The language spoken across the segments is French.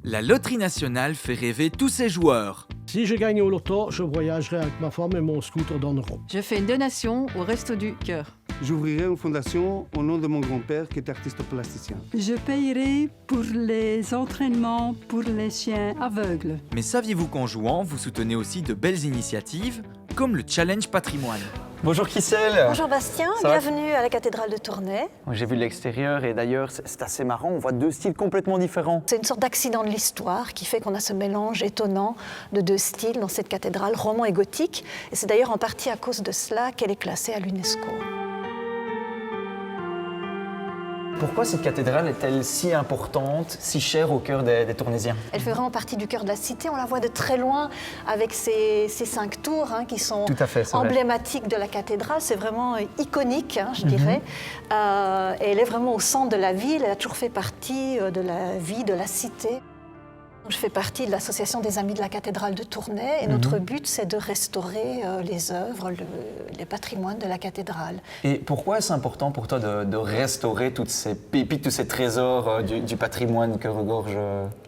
La loterie nationale fait rêver tous ses joueurs. Si je gagne au loto, je voyagerai avec ma femme et mon scooter dans l'Europe. Je fais une donation au Resto du Cœur. J'ouvrirai une fondation au nom de mon grand-père qui est artiste plasticien. Je payerai pour les entraînements pour les chiens aveugles. Mais saviez-vous qu'en jouant, vous soutenez aussi de belles initiatives, comme le Challenge Patrimoine? Bonjour Kissel. Bonjour Bastien, bienvenue à la cathédrale de Tournai. J'ai vu de l'extérieur et d'ailleurs c'est assez marrant, on voit deux styles complètement différents. C'est une sorte d'accident de l'histoire qui fait qu'on a ce mélange étonnant de deux styles dans cette cathédrale, roman et gothique. Et c'est d'ailleurs en partie à cause de cela qu'elle est classée à l'UNESCO. Pourquoi cette cathédrale est-elle si importante, si chère au cœur des Tournaisiens? Elle fait vraiment partie du cœur de la cité. On la voit de très loin avec ces 5 tours qui sont Tout à fait, c'est emblématiques de la cathédrale. C'est vraiment iconique, je dirais. Et elle est vraiment au centre de la ville. Elle a toujours fait partie de la vie de la cité. Je fais partie de l'association des Amis de la cathédrale de Tournai et notre but, c'est de restaurer les œuvres, les patrimoines de la cathédrale. Et pourquoi c'est important pour toi de restaurer toutes ces pépites, tous ces trésors du patrimoine que regorge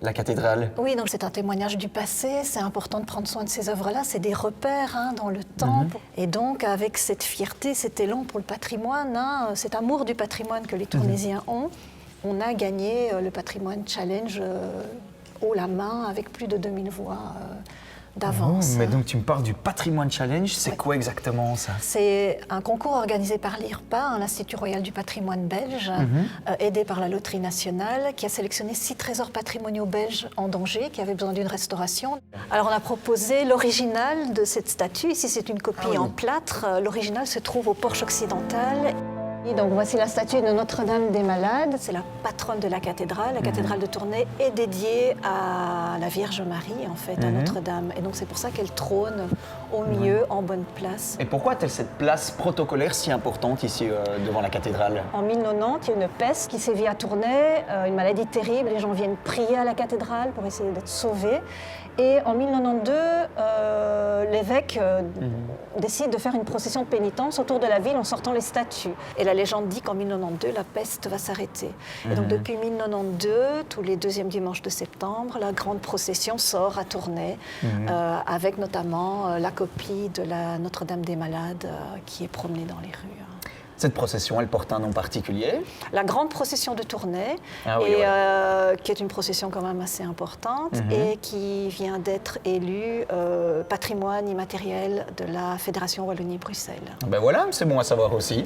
la cathédrale? Oui, donc c'est un témoignage du passé, c'est important de prendre soin de ces œuvres-là, c'est des repères dans le temps. Et donc avec cette fierté, cet élan pour le patrimoine, cet amour du patrimoine que les Tournaisiens ont, on a gagné le Patrimoine Challenge haut la main avec plus de 2000 voix d'avance. Oh, mais donc tu me parles du Patrimoine Challenge, c'est quoi exactement ça? C'est un concours organisé par l'IRPA, l'Institut Royal du Patrimoine belge, aidé par la Loterie Nationale, qui a sélectionné 6 trésors patrimoniaux belges en danger, qui avaient besoin d'une restauration. Alors on a proposé l'original de cette statue, ici c'est une copie en plâtre, l'original se trouve au porche occidental. Et donc voici la statue de Notre-Dame des Malades, c'est la patronne de la cathédrale. La cathédrale de Tournai est dédiée à la Vierge Marie, en fait, à Notre-Dame. Et donc c'est pour ça qu'elle trône au milieu, en bonne place. Et pourquoi a-t-elle cette place protocolaire si importante ici devant la cathédrale? En 1090, il y a une peste qui sévit à Tournai, une maladie terrible. Les gens viennent prier à la cathédrale pour essayer d'être sauvés. Et en 1092, l'évêque décide de faire une procession de pénitence autour de la ville en sortant les statues. Et la légende dit qu'en 1092, la peste va s'arrêter. Et donc depuis 1092, tous les deuxièmes dimanches de septembre, la grande procession sort à Tournai, avec notamment la copie de la Notre-Dame des Malades qui est promenée dans les rues. Cette procession, elle porte un nom particulier? La grande procession de Tournai, qui est une procession quand même assez importante et qui vient d'être élue patrimoine immatériel de la Fédération Wallonie-Bruxelles. Ben voilà, c'est bon à savoir aussi.